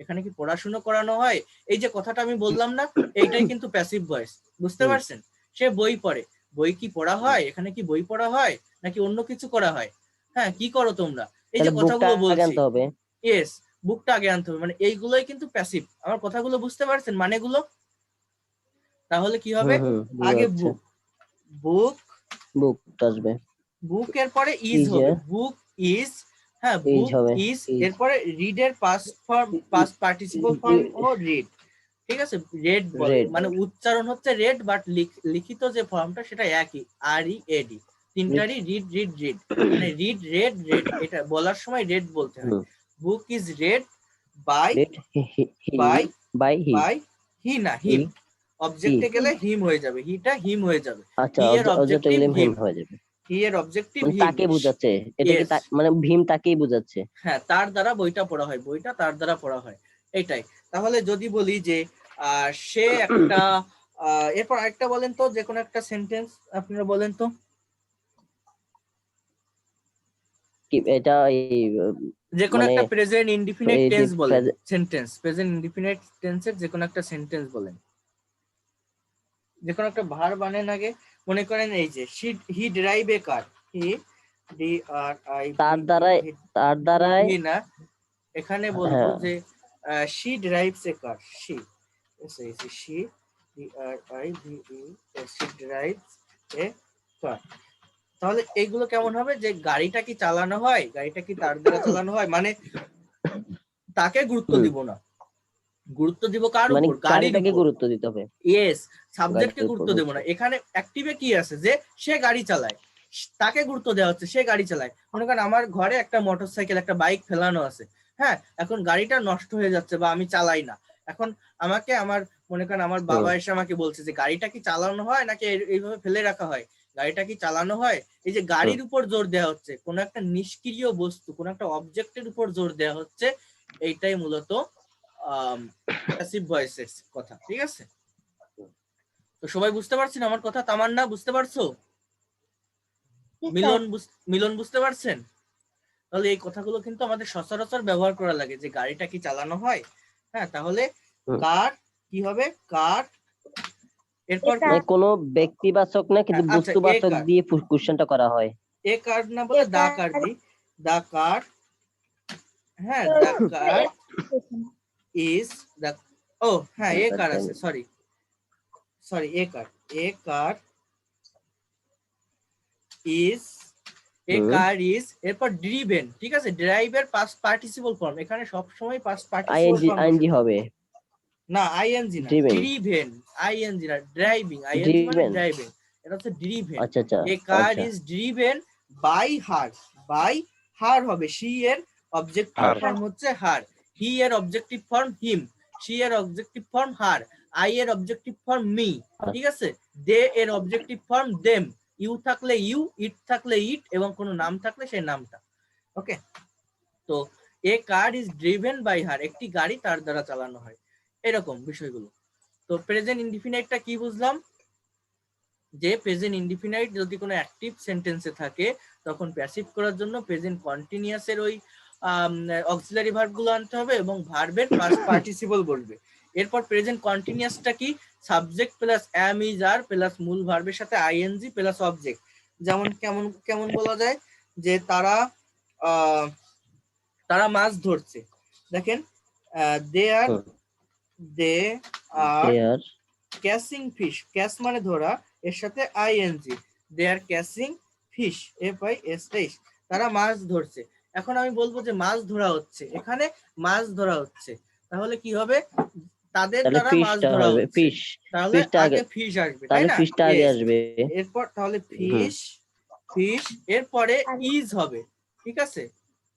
এখানে কি পড়াশুনো করানো হয়, এই যে কথাটা আমি বললাম না, এইটাই কিন্তু প্যাসিভ ভয়েস। বুঝতে পারছেন? সে বই পড়ে, বই কি পড়া হয়, এখানে কি বই পড়া হয় নাকি অন্য কিছু করা হয়, হ্যাঁ কি করো তোমরা, এই যে তাহলে বুকটা কথাগুলো আগে বলছি। আনতে হবে। ইয়েস, বুকটা আগে আনতে হবে, মানে এইগুলোই কিন্তু প্যাসিভ। আমার কথাগুলো বুঝতে পারছেন মানেগুলো? তাহলে কি হবে, বুঝা আগে যাচ্ছে। বুক, বুক, বুক আসবে, বুক এর পরে ইজ ইজ হবে, বুক ইজ, হ্যাঁ ইজ বুক হবে, ইজ, ইজ এরপরে রিড এর পাস্ট পার্টিসিপল ফর্ম ও রিড, ঠিক আছে, রেড বলে, রেড, মানে উচ্চারণ হচ্ছে রেড, বাট লিখিত যে ফর্মটা সেটা একই, আর ই এডি, তিনটারই রিড রিড রিড, মানে রিড রেড রেড, এটা বলার সময় রেড বলতে হয়। Book is read by, read, by, by he, বাই, হি না হি, হিম, হি। অবজেক্টে গেলে হিম হয়ে যাবে, হিটা হিম হয়ে যাবে, আচ্ছা, হি এর অবজেক্ট অবজেক্টিভ গেলে হিম, হিম হয়ে যাবে, হি এর অবজেক্টিভ মানে হিম। তাকে বোঝাচ্ছে। এটা কি ইয়েস, মানে ভীম তাকেই বোঝাচ্ছে। হ্যাঁ তার দ্বারা বইটা পড়া হয়, বইটা তার দ্বারা পড়া হয়, এটাই। তাহলে যদি বলি যে সে একটা, এরপর আরেকটা বলেন তো, যে কোনো একটা সেন্টেন্স আপনারা বলেন তো, কি এটা এই যে কোনো মানে একটা প্রেজেন্ট ইনডিফিনাইট এই যে টেন্স বলেন, সেন্টেন্স প্রেজেন্ট ইনডিফিনাইট টেন্সের যে কোনো একটা সেন্টেন্স বলেন, যে কোনো একটা ভার্ব বানান আগে। মনে করেন এই যে he drive a car, he D R I V তার ই, দ্বারাই, তার দ্বারাই, হি না, এখানে বলবো হ্যাঁ যে she drives a car, she, she drives a car. তাহলে এইগুলো কেমন হবে, যে গাড়িটা কি চালানো হয়, গাড়িটা কি তার দ্বারা চালানো হয়, মানে তাকে গুরুত্ব হুম, দিব না, গুরুত্ব দিব কার মানে উপর, গাড়ির গাড়িটাকে উপর। গুরুত্ব দিতে হবে। ইয়েস, সাবজেক্টকে গাড়ির উপর গুরুত্ব দেব বুঝছি। না। এখানে অ্যাক্টিভে কি আছে, যে সে গাড়ি চালায়, তাকে গুরুত্ব দেওয়া হচ্ছে, সে গাড়ি চালায়। মনে করেন আমার ঘরে একটা মোটরসাইকেল, একটা বাইক ফেলানো আছে, হ্যাঁ, এখন গাড়িটা নষ্ট হয়ে যাচ্ছে বা আমি চালাই না, এখন আমাকে আমার, মনে করেন আমার বাবা এসে আমাকে বলছে যে গাড়িটা কি চালানো হয় নাকি এইভাবে ফেলে রাখা হয়, গাড়িটা কি চালানো হয়। এই যে গাড়ির উপর জোর দেওয়া হচ্ছে, কোন একটা নিষ্ক্রিয় বস্তু, কোন একটা অবজেক্টের উপর জোর দেওয়া হচ্ছে, এইটাই মূলত প্যাসিভ ভয়েসের কথা। ঠিক আছে, তো সবাই বুঝতে পারছেন আমার কথা? তামান্না বুঝতে পারছো? মিলন বুঝতে পারছেন? তাহলে এই কথাগুলো কিন্তু আমাদের সচরাচর ব্যবহার করা লাগে, যে গাড়িটা কি চালানো হয়। হ্যাঁ, তাহলে হুম। কার কি হবে, কার, এরপর মানে কোনো ব্যক্তিবাচক না, কিন্তু আচ্ছা, এ বস্তুবাচক কার, দিয়ে কোশ্চেনটা করা হয়। এ কার না বলে দা কার দি, দা কার, হ্যাঁ, দা কার ইজ দা, ও হ্যাঁ, এ কার আছে, sorry sorry, a car is, a car is, এরপর ড্রিভেন। ঠিক আছে, ড্রাইভের পাস্ট পার্টিসিপল ফর্ম, এখানে সব সময় past participle ING form ING বসে, হবে। না আইএনজি না, ড্রিভেন। ড্রিভেন, আইএনজি না, ড্রাইভিং, আইএনজি মানে ড্রিভেন। ড্রাইভিং, এটা হচ্ছে ড্রিভেন। আচ্ছা আচ্ছা এ কার আচ্ছা। Is driven by her, by her হবে, শি এর অবজেক্টিভ হার। ফর্ম হচ্ছে হার, হি এর অবজেক্টিভ ফর্ম হিম, শি এর অবজেক্টিভ ফর্ম হার, আই এর অবজেক্টিভ ফর্ম মি। ঠিক আছে, দে এর অবজেক্টিভ ফর্ম দেম, ইউ থাকলে ইউ, ইট থাকলে ইট, এবং কোনো নাম থাকলে সেই নামটা। ওকে, তো a car is driven by her, একটি গাড়ি তার দ্বারা চালানো হয়, এরকম বিষয়গুলো। তো প্রেজেন্ট ইনডিফিনাইটটা কি বুঝলাম, যে প্রেজেন্ট ইনডিফিনাইট যদি কোনো অ্যাক্টিভ সেন্টেন্সে থাকে, তখন প্যাসিভ করার জন্য প্রেজেন্ট কন্টিনিউয়াস এর ওই অক্সিলারি ভার্ব গুলো আনতে হবে এবং ভার্বের পাস্ট পার্টিসিপল বলবে। এরপর প্রেজেন্ট কন্টিনিউয়াসটা কি, subject plus am is are plus মূল ভার্বের সাথে আইএনজি প্লাস অবজেক্ট। যেমন কেমন কেমন বলা যায়, যে তারা তারা মাছ ধরছে, দেখেন দে আর, দে আর ক্যাচিং ফিশ, ক্যাচ মানে ধরা, এর সাথে আইএনজি, দে আর ক্যাচিং ফিশ, FISH, তারা মাছ ধরছে। এখন আমি বলবো যে মাছ ধরা হচ্ছে, এখানে মাছ ধরা হচ্ছে, তাহলে কি হবে, তাদের তাহলে দ্বারা মাছ ফিশটা ধরা হবে, হচ্ছে, ফিশ। তাহলে ফিশটা আগে, আগে ফিশ আসবে, তাই তাহলে না? ফিশটা আগে Yes. আসবে। এরপর তাহলে হুম। ফিশ এরপরে ইজ হবে। ঠিক আছে,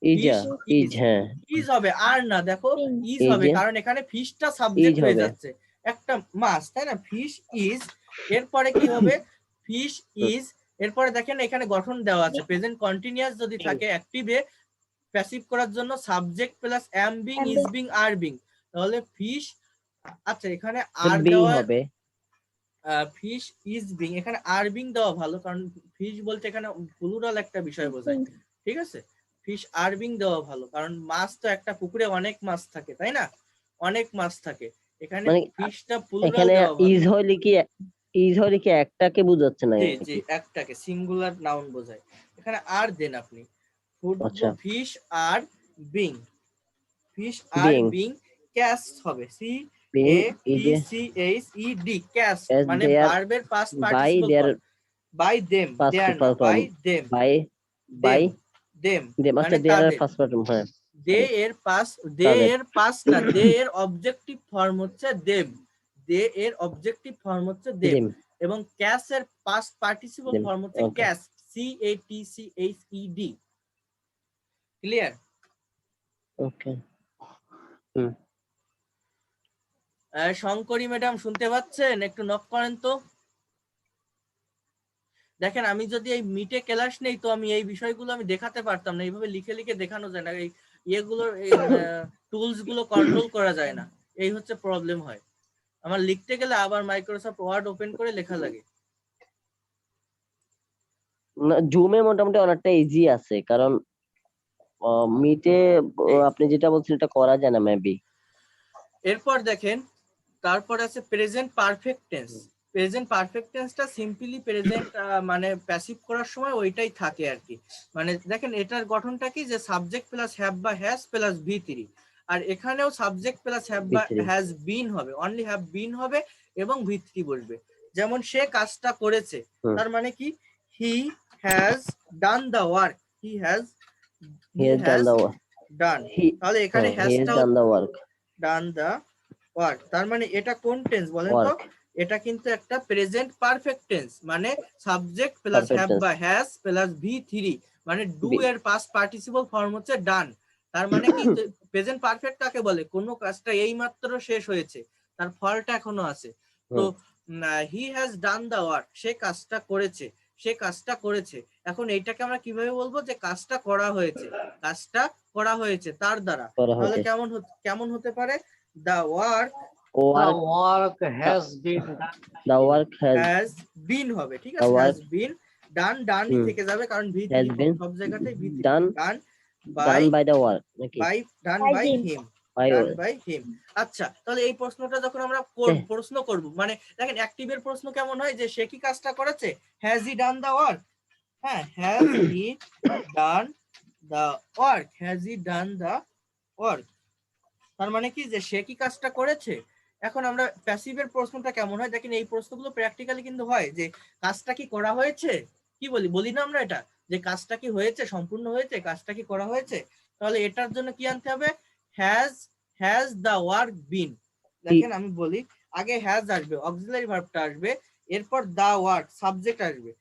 ইজা, ইজ, হ্যাঁ ইজ হবে, আর না, দেখো ইজ এই হবে, যে কারণ এখানে ফিশটা ইজ সাবজেক্ট হয়ে হবে। যাচ্ছে, একটা মাছ, তাই না, ফিশ ইজ, এরপরে কি হবে, ফিশ ইজ, এরপরে দেখেন এখানে গঠন দেওয়া আছে, প্রেজেন্ট কন্টিনিউয়াস যদি থাকে অ্যাক্টিভে, প্যাসিভ করার জন্য subject plus am being, is being, are being, তাহলে ফিশ, আচ্ছা এখানে আর বিং দেওয়া, হবে। ফিশ ইজ বিং, এখানে আর বিং দেওয়া ভালো, কারণ ফিশ বলতে এখানে প্লুরাল একটা বিষয় বোঝায়। ঠিক আছে, ফিশ আর বিং দেওয়া ভালো, কারণ মাছ তো একটা পুকুরে অনেক মাছ থাকে, তাই না, অনেক মাছ থাকে, এখানে মানে ফিশটা প্লুরাল এখানে দেওয়া ভালো। ইজ হইলে কি একটাকে বোঝাচ্ছে না জি জি, নাকি? একটাকে, সিঙ্গুলার নাউন বোঝায়, এখানে আর দেন আপনি, আচ্ছা, fish are being, fish are being, being catch হবে, বিং ইজ CACHED, ক্যাচ এস মানে দে আর ভার্বের past by participle their form, by them, first their না, form, by them, by them, by them them. মানে আচ্ছা, দেয়ার তাদের, first form, হ্যাঁ দে sorry, এর পাস, দে তাদের। এর পাস না, দে এর অবজেক্টিভ ফর্ম হচ্ছে দেম, দে এর অবজেক্টিভ ফর্ম হচ্ছে দেম, দেম, এবং ক্যাশ এর পাস্ট পার্টিসিপল দেম, ফর্ম হচ্ছে ওকে, ক্যাশ, CATCHED। ক্লিয়ার? ওকে। হুম। শঙ্করী ম্যাডাম শুনতে পাচ্ছেন? একটু নক করেন তো। দেখেন আমি যদি এই মিটে ক্লাস নেই, তো আমি এই বিষয়গুলো আমি দেখাতে পারতাম না, এইভাবে লিখে লিখে দেখানো যায় না, এই ইয়েগুলোর টুলস গুলো কন্ট্রোল করা যায় না, এই হচ্ছে প্রবলেম হয় আমার, লিখতে গেলে আবার মাইক্রোসফট ওয়ার্ড ওপেন করে লেখা লাগে। জুমে মোটামুটি অনেকটা ইজি আছে, কারণ মিটে আপনি যেটা বলছেন এটা করা যায় না মেবি। এরপর দেখেন, তারপর আছে present perfect tense. Present perfect টেন্সটা সিম্পলি প্রেজেন্ট মানে প্যাসিভ করার সময় ওইটাই থাকে আর কি, মানে দেখেন এটার গঠনটা কি, যে সাবজেক্ট প্লাস হ্যাভ বা হ্যাজ প্লাস V3, আর এখানেও সাবজেক্ট প্লাস হ্যাভ বা হ্যাজ বিন হবে, অনলি হ্যাভ বিন হবে, এবং V3 বসবে। যেমন সে কাজটা করেছে, হুম। তার মানে কি he has done the work, he has he has done the done. He তাহলে এখানে হি হ্যাজ হ্যাজটা done the work. Done the work, তার মানে এটা কোন টেন্স বলেন তো? ওয়ার্ক এটা কিন্তু একটা প্রেজেন্ট পারফেক্ট টেন্স, মানে subject plus perfect have tense. বা হ্যাজ প্লাস V3, মানে ডু এর পাস্ট পার্টিসিপল ফর্ম হচ্ছে ডান। তার মানে কি প্রেজেন্ট পারফেক্ট কাকে বলে? কোনো কাজটা এইমাত্র শেষ হয়েছে, তার ফলটা এখনো আছে। তো he has done the work, সে কাজটা করেছে, সে কাজটা করেছে। এখন এইটাকে আমরা কিভাবে বলবো যে কাজটা করা হয়েছে, কাজটা করা হয়েছে তার দ্বারা। তাহলে কেমন হতে পারে? The work The work has been done. The work has been হবে, ঠিক আছে? has been done, ডানই থেকে যাবে কারণ V3 has been সব জায়গাতেই V3 done done by the work নাকি done by him, by done by him। আচ্ছা, তাহলে এই প্রশ্নটা যখন আমরা প্রশ্ন করব, মানে দেখেন অ্যাক্টিভের প্রশ্ন কেমন হয়, যে সে কি কাজটা করেছে, has he done the work? হ্যাঁ, has he done the work, has he done the work, তার মানে কি যে সে কি কাজটা করেছে। এখন আমরা প্যাসিভের প্রশ্নটা কেমন হয় দেখেন, এই প্রশ্নগুলো প্র্যাকটিক্যালি কিন্তু হয়, যে কাজটা কি করা হয়েছে, কি বলি না আমরা এটা, যে কাজটা কি হয়েছে, সম্পূর্ণ হয়েছে, কাজটা কি করা হয়েছে। তাহলে এটার জন্য কি আনতে হবে? হ্যাজ দ্য ওয়ার্ক বিন। দেখেন আমি বলি, আগে হ্যাজ আসবে, অক্সিলারি ভার্বটা আসবে, এরপর দা ওয়ার্ক সাবজেক্ট আসবে,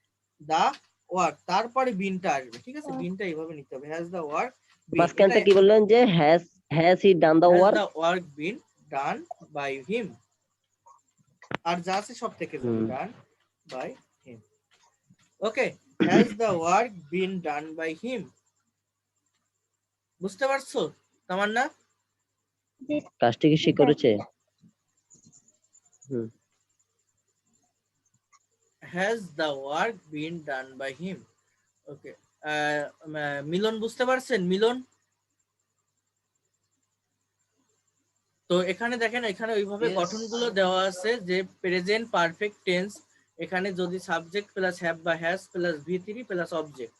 দা ওয়ার্ক, তারপরে বিনটা আসবে, ঠিক আছে? বিনটা এইভাবে নিতে হবে, হ্যাজ দ্য ওয়ার্ক বিন। মাঝখানটা কি বললেন যে has he done the work? Has the work been done by him? আর যা আছে সব থেকে যাবে done by him। Okay, has the work been done by him? বুঝতে পারছো তামান্না? কাজটি কি সে করেছে? Has the work been done by him? ওকে, মিলন বুঝতে পারছেন? মিলন, তো এখানে দেখেন, এখানে ওইভাবে গঠনগুলো দেওয়া আছে যে প্রেজেন্ট পারফেক্ট টেন্স, এখানে যদি সাবজেক্ট প্লাস হ্যাভ বা has plus V3 plus object,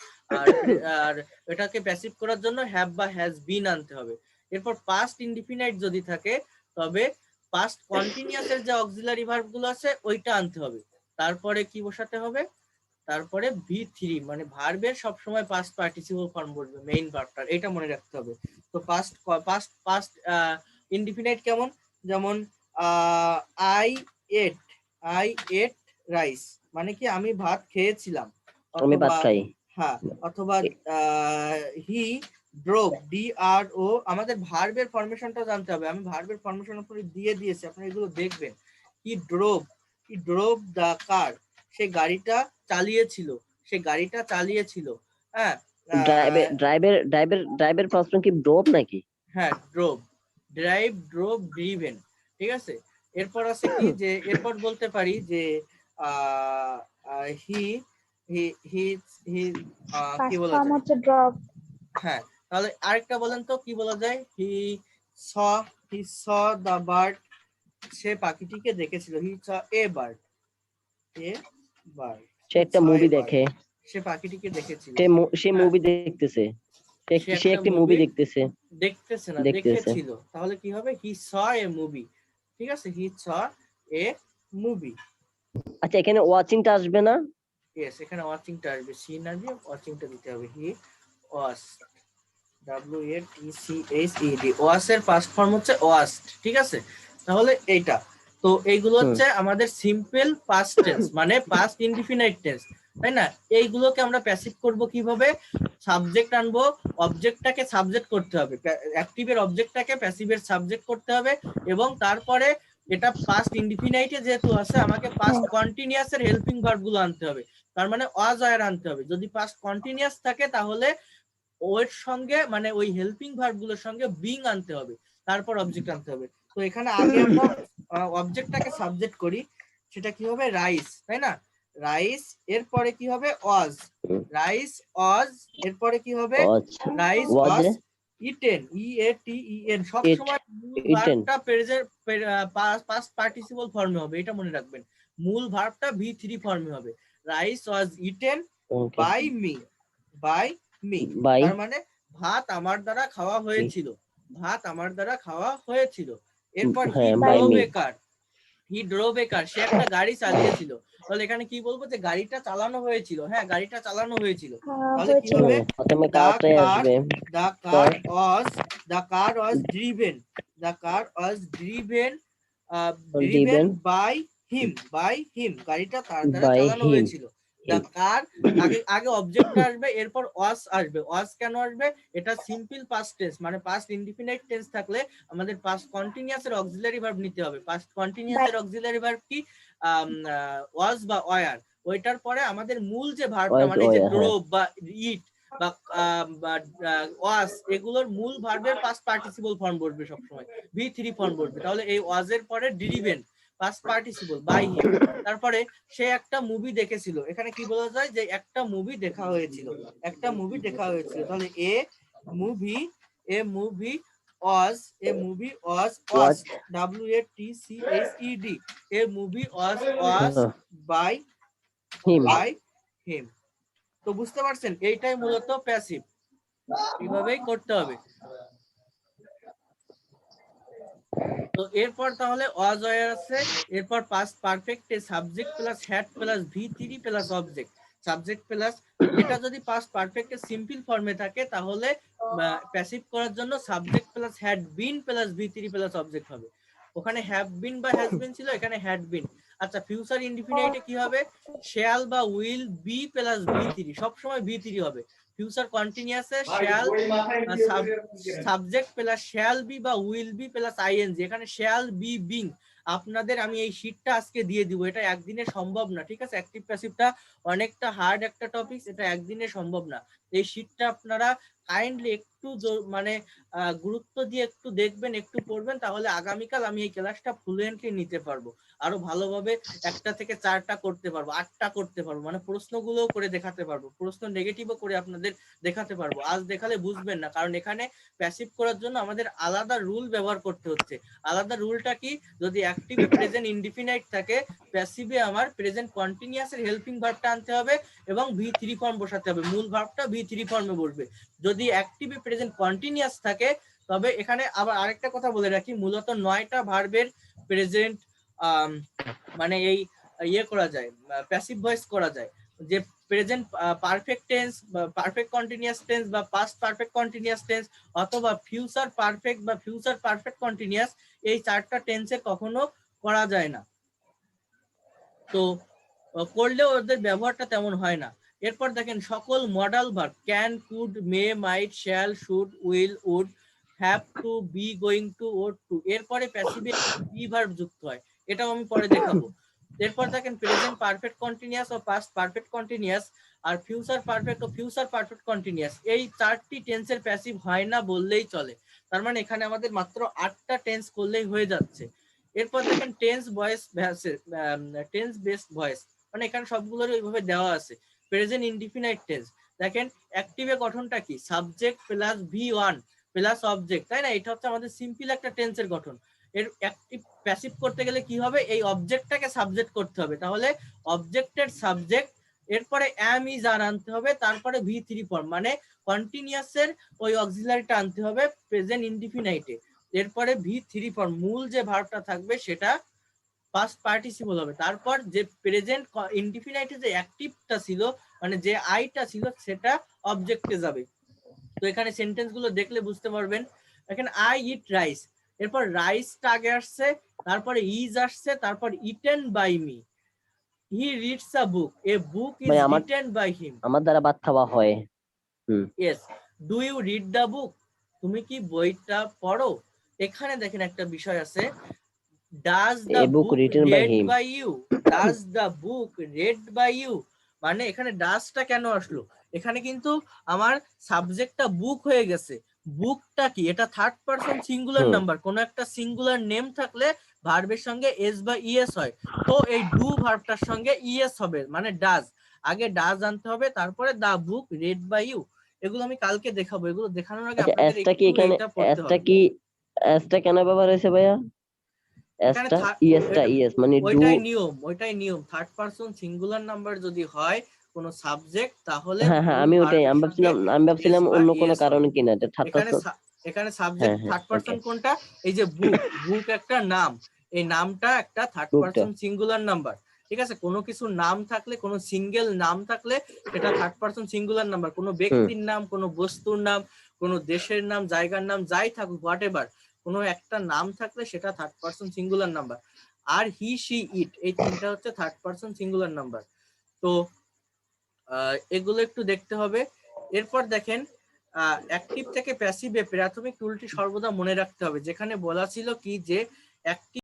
আর এটাকে প্যাসিভ করার জন্য হ্যাভ বা হ্যাজ বিন আনতে হবে। এরপর পাস্ট ইনডিফিনাইট যদি থাকে, তবে পাস্ট কন্টিনিউয়াস এর যে অক্সিলারি ভার্ব গুলো আছে ওইটা আনতে হবে। তারপরে কি বসাতে হবে? তারপরে V3, মানে ভার্বের সবসময় পাস্ট পার্টিসিপল ফর্ম বলবে, মেইন ভার্বটা, এটা মনে রাখতে হবে। তো পাস্ট ইনডিফিনাইট কেমন? যেমন আই এট রাইস, মানে কি আমি ভাত খেয়েছিলাম, আমি ভাত খাই। হ্যাঁ, অথবা হি ড্রোভ, DRO, আমাদের ভার্বের ফরমেশনটা জানতে হবে। আমি ভার্বের ফরমেশন উপরে দিয়ে দিয়েছি, আপনারা এগুলো দেখবেন। হি ড্রোভ দ্য কার, সে গাড়িটা চালিয়েছিল, হ্যাঁ। ড্রাইভের প্রশ্ন কি ড্রোভ নাকি? হ্যাঁ, ড্রোভ ড্রিভেন, ঠিক আছে। এরপর আছে কি, যে এরপর বলতে পারি যে হি কি বলা যায়? হ্যাঁ, তাহলে আরেকটা বলেন তো, কি বলা যায়? হি স দ্য বার্ড, সে পাখিটিকে দেখেছিল, হি স এ বার্ড, সে একটা মুভি দেখে, সে পাখিটিকে দেখেছিল, সে মুভি দেখতেছে, সে একটি মুভি দেখতেছে না, দেখেছিল, তাহলে কি হবে? হি স এ মুভি, ঠিক আছে, হি স এ মুভি। আচ্ছা, এখানে ওয়াচিংটা আসবে না? ইয়েস, এখানে ওয়াচিংটা আসবে, সি না দিয়ে ওয়াচিংটা দিতে হবে। হি ওয়াচড, WATCHED, ওয়াচ এর পাস্ট ফর্ম হচ্ছে ওয়াচড, ঠিক আছে। তাহলে এইটা, তো এইগুলো হচ্ছে আমাদের সিম্পল পাস্ট টেন্স, মানে পাস্ট ইনডিফিনাইট টেন্স, তাই না? এইগুলোকে আমরা প্যাসিভ করব কিভাবে? সাবজেক্ট আনবো, অবজেক্টটাকে সাবজেক্ট করতে হবে, অ্যাক্টিভের অবজেক্টটাকে প্যাসিভের সাবজেক্ট করতে হবে, এবং তারপরে এটা পাস্ট ইনডিফিনাইটে যেহেতু আছে, আমাকে পাস্ট কন্টিনিউয়াস এর হেল্পিং ভার্ব গুলো আনতে হবে, তার মানে ওয়াজ ওয়্যার আনতে হবে। যদি পাস্ট কন্টিনিউয়াস থাকে তাহলে ওর সঙ্গে, মানে ওই হেল্পিং ভার্ব গুলোর সঙ্গে বিং আনতে হবে, তারপর অবজেক্ট আনতে হবে। তো এখানে আগে আমরা অবজেক্টটাকে সাবজেক্ট করি, সেটা কি হবে? রাইস, তাই না? রাইস, এরপরে কি হবে? ওয়াজ, রাইস ওয়াজ, এরপরে কি হবে? রাইস ওয়াজ ইটেন, EATEN, সব সময় মূল ভার্বটা পাস্ট পার্টিসিপল ফর্মে হবে, এটা মনে রাখবেন। মূল ভার্বটা V3 ফর্মে হবে। Rice was eaten by me, তার মানে ভাত আমার দ্বারা খাওয়া হয়েছিল, এরপর হি ড্রোভ এ কার, হি ড্রোভ এ কার, সে একটা গাড়ি চালিয়েছিল। তাহলে এখানে কি বলবো, যে গাড়িটা চালানো হয়েছিল, হ্যাঁ গাড়িটা চালানো হয়েছিল। তাহলে কি হবে, প্রথমে দা কারটাই কার, আসবে। the car was the car was driven, the car was driven driven দিবেন by him, গাড়িটা তার দ্বারা বাই চালানো হিম। হয়েছিল। the car, আগে আগে অবজেক্টটা আসবে, এরপর was আসবে। was কেন আসবে, এটা সিম্পল পাস্ট টেন্স, মানে পাস্ট ইনডিফিনাইট টেন্স থাকলে আমাদের পাস্ট কন্টিনিউয়াস এর অক্সিলারি ভার্ব নিতে হবে। পাস্ট কন্টিনিউয়াস এর অক্সিলারি ভার্ব কি, was বা were, ওইটার পরে আমাদের মূল যে ভার্বটা, ওয়াজ মানে যে ওয়া, হ্যাঁ। ড্রোভ বা ইট বা ওয়াজ, এগুলোর মূল ভার্বের পাস্ট পার্টিসিপল ফর্ম বসবে সবসময়, V3 ফর্ম বসবে। তাহলে এই ওয়াজ এর পরে driven past participle by him. তারপরে সে একটা মুভি দেখেছিল, এখানে কি বলা যায়, যে একটা মুভি দেখা হয়েছিল, একটা মুভি দেখা হয়েছিল। তাহলে movie A movie was a movie was watched, WATCHED, a movie was watched by him. him। তো বুঝতে পারছেন, এইটাই মূলত প্যাসিভ, এইভাবেই করতে হবে। তো এরপর তাহলে was were আছে, এরপর পাস্ট পারফেক্টে subject plus had plus V3 plus object, subject plus, এটা যদি পাস্ট পারফেক্টে সিম্পল ফর্মে থাকে তাহলে প্যাসিভ করার জন্য subject plus had been plus V3 plus object হবে। ওখানে হ্যাভ বিন বা হ্যাজ বিন ছিল, এখানে হ্যাড বিন। আচ্ছা, ফিউচার ইনডিফিনাইটে কি হবে, শ্যাল বা উইল বি প্লাস V3, সবসময় V3 হবে। ফিউচার কন্টিনিউয়াসে shall subject plus shall be বা উইল বি প্লাস আইএনজি, এখানে শ্যাল বি বিং। আপনাদের আমি এই শীটটা আজকে দিয়ে দিব, এটা একদিনে সম্ভব না, ঠিক আছে। অ্যাক্টিভ প্যাসিভটা অনেকটা হার্ড একটা টপিক, এটা একদিনে সম্ভব না। এই শীটটা আপনারা কাইন্ডলি একটু মানে গুরুত্ব দিয়ে একটু দেখবেন, একটু পড়বেন, তাহলে আগামীকাল আমি এই ক্লাসটা ফ্লুয়েন্টলি নিতে পারবো, আরো ভালোভাবে 1টা থেকে 4টা করতে পারবো, 8টা করতে পারবো, মানে প্রশ্নগুলোও করে দেখাতে পারবো, প্রশ্ন নেগেটিভও করে আপনাদের দেখাতে পারবো। আজ দেখালে বুঝবেন না, কারণ এখানে প্যাসিভ করার জন্য আমাদের আলাদা রুল ব্যবহার করতে হচ্ছে। আলাদা রুলটা কি, যদি অ্যাক্টিভে প্রেজেন্ট ইনডিফিনাইট থাকে, প্যাসিভে আমার প্রেজেন্ট কন্টিনিউয়াস এর হেল্পিং ভার্বটা আনতে হবে এবং V3 ফর্ম বসাতে হবে, মূল ভার্বটা V3 ফর্মে বসবে। যদি অ্যাক্টিভে প্রেজেন্ট কন্টিনিউয়াস থাকে, তবে এখানে আবার আরেকটা কথা বলে রাখি, মূলত 9টা ভার্বের প্রেজেন্ট মানে এই ইয়ে করা যায়, প্যাসিভ ভয়েস করা যায়, যে প্রেজেন্ট পারফেক্ট টেন্স বা পারফেক্ট কন্টিনিউয়াস টেন্স বা পাস্ট পারফেক্ট কন্টিনিউয়াস টেন্স অথবা ফিউচার পারফেক্ট বা ফিউচার পারফেক্ট কন্টিনিউয়াস, এই 4টা টেন্সে কখনো করা যায় না। তো করলেও ওদের ব্যবহারটা তেমন হয় না। এরপর দেখেন সকল modal verb can, could, may, might, shall, should, will, would, have to, be, going to, ought to, এরপরে প্যাসিভে বি ভার্ব যুক্ত হয়, এটাও আমি পরে দেখাবো। এরপর দেখেন প্রেজেন্ট পারফেক্ট কন্টিনিউয়াস ও পাস্ট পারফেক্ট কন্টিনিউয়াস আর ফিউচার পারফেক্ট ও ফিউচার পারফেক্ট কন্টিনিউয়াস, এই 4টি টেন্সের প্যাসিভ হয় না বললেই চলে। তার মানে এখানে আমাদের মাত্র 8টা টেন্স করলেই হয়ে যাচ্ছে। এরপর দেখেন tense voice tense based voice, মানে এখানে সবগুলোর ওইভাবে দেওয়া আছে। প্রেজেন্ট ইনডিফিনাইট টেন্স, দেখেন অ্যাক্টিভে গঠনটা কি, subject plus V1 plus object, তাই না? এটা হচ্ছে আমাদের সিম্পল একটা টেন্সের গঠন। এর অ্যাক্টিভ প্যাসিভ করতে গেলে কি হবে, এই অবজেক্টটাকে সাবজেক্ট করতে হবে, তাহলে অবজেক্টের সাবজেক্ট, এরপরে অ্যাম ইজ আর আনতে হবে, তারপরে V3 ফর্ম, মানে কন্টিনিউয়াস এর ওই অক্সিলারিটা আনতে হবে প্রেজেন্ট ইনডিফিনাইটে, এরপরে V3 ফর্ম, মূল যে ভার্বটা থাকবে সেটা পাস্ট পার্টিসিপল হবে, তারপর যে প্রেজেন্ট ইনডিফিনাইটে যে অ্যাক্টিভটা ছিল, মানে যে আইটা ছিল, সেটা অবজেক্টে যাবে। তো এখানে সেন্টেন্স গুলো দেখলে বুঝতে পারবেন। এখানে আই ইট রাইস, এরপর রাইসটা আগে আসছে, তারপরে ইজ আসছে, তারপর eaten by me. He reads a book, a book is মানে রিটেন বাই হিম। আমার দ্বারা ভাত খাওয়া হয়। Yes, do you read the book, তুমি কি বইটা পড়ো? এখানে দেখেন একটা বিষয় আছে, does the A book book written by read him. By you, does the book read by you, মানে এখানে ডাজটা কেন আসলো, এখানে কিন্তু আমার সাবজেক্টটা বুক হয়ে গেছে। বুকটা কি, এটা থার্ড পারসন সিঙ্গুলার নাম্বার, কোন একটা সিঙ্গুলার নেম থাকলে ভার্বের সঙ্গে এস বা ইএস হয়, তো এই ডু ভার্বটার সঙ্গে ইএস হবে, মানে ডাজ, আগে ডাজ আনতে হবে, তারপরে দা বুক রেড বাই ইউ। এগুলো আমি কালকে দেখাবো, এগুলো দেখানোর আগে আচ্ছা, আপনাদের এসটা কি একটু এখানে, এটা পড়তে হবে। এসটা কেন ব্যবহার হয়েছে ভাইয়া? এখানে এসটা ইএস মানে ডু। ওইটাই নিয়ম, থার্ড পারসন সিঙ্গুলার নাম্বার যদি হয় কোন সাবজেক্ট, তাহলে হ্যাঁ হ্যাঁ, মূল আমি ভার্বের সঙ্গে আমি এস ভাবছিলাম বা অন্য কোনো ইএস হবে। কারণে কিনা, এটা থার্ড এখানে পারসন। এখানে সাবজেক্ট হ্যাঁ হ্যাঁ, থার্ড পারসন ওকে। কোনটা, এই যে বুক, বুক একটা নাম, এই নামটা একটা থার্ড Group টা। Person singular number. ঠিক আছে, কোনো কিছুর নাম থাকলে, কোনো সিঙ্গেল নাম থাকলে সেটা থার্ড পারসন সিঙ্গুলার নাম্বার। কোনো ব্যক্তির নাম, কোনো বস্তুর নাম, কোনো দেশের নাম, জায়গার নাম, যাই থাকুক, হোয়াট এভার, কোনো একটা নাম থাকলে সেটা থার্ড পারসন সিঙ্গুলার নাম্বার। আর হি, শি, ইট, এই তিনটা হচ্ছে থার্ড পারসন সিঙ্গুলার নাম্বার। তো এগুলো একটু দেখতে হবে। এরপর দেখেন অ্যাক্টিভ থেকে প্যাসিভে প্রাথমিক টুলটি সর্বদা মনে রাখতে হবে, যেখানে বলা ছিল কি যে অ্যাক্টিভ